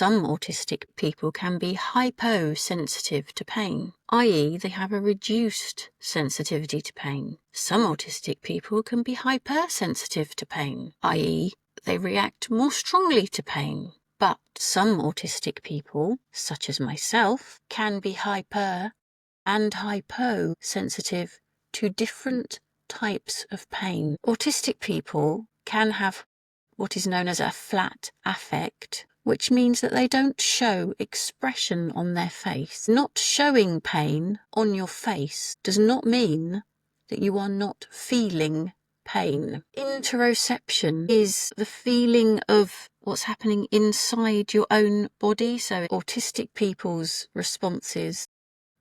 Some autistic people can be hyposensitive to pain, i.e. they have a reduced sensitivity to pain. Some autistic people can be hypersensitive to pain, i.e. they react more strongly to pain. But some autistic people, such as myself, can be hyper and hyposensitive to different types of pain. Autistic people can have what is known as a flat affect, which means that they don't show expression on their face. Not showing pain on your face does not mean that you are not feeling pain. Interoception is the feeling of what's happening inside your own body. So autistic people's responses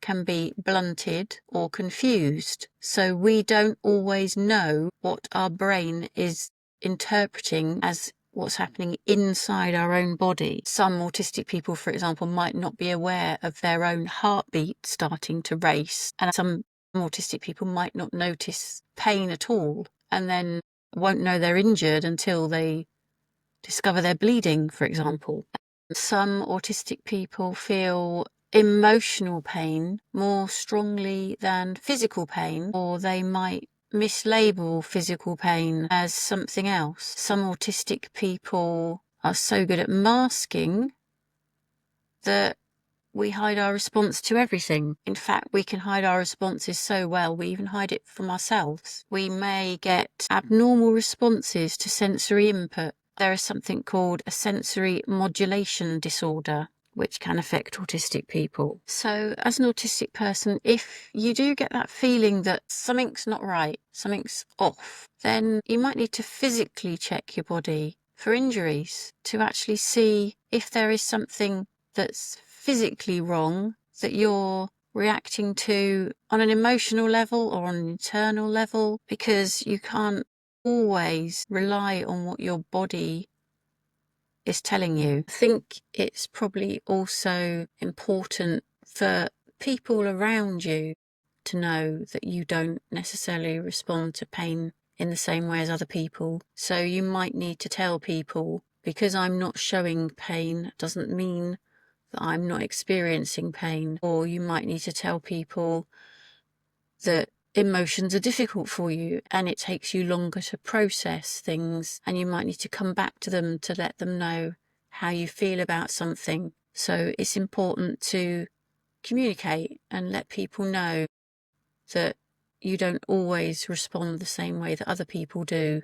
can be blunted or confused. So we don't always know what our brain is interpreting as what's happening inside our own body. Some autistic people, for example, might not be aware of their own heartbeat starting to race, and some autistic people might not notice pain at all and then won't know they're injured until they discover they're bleeding, for example. Some autistic people feel emotional pain more strongly than physical pain, or they might mislabel physical pain as something else. Some autistic people are so good at masking that we hide our response to everything. In fact, we can hide our responses so well, we even hide it from ourselves. We may get abnormal responses to sensory input. There is something called a sensory modulation disorder, which can affect autistic people. So as an autistic person, if you do get that feeling that something's not right, something's off, then you might need to physically check your body for injuries to actually see if there is something that's physically wrong that you're reacting to on an emotional level or on an internal level, because you can't always rely on what your body is telling you. I think it's probably also important for people around you to know that you don't necessarily respond to pain in the same way as other people. So you might need to tell people, because I'm not showing pain doesn't mean that I'm not experiencing pain. Or you might need to tell people that emotions are difficult for you and it takes you longer to process things, and you might need to come back to them to let them know how you feel about something. So it's important to communicate and let people know that you don't always respond the same way that other people do.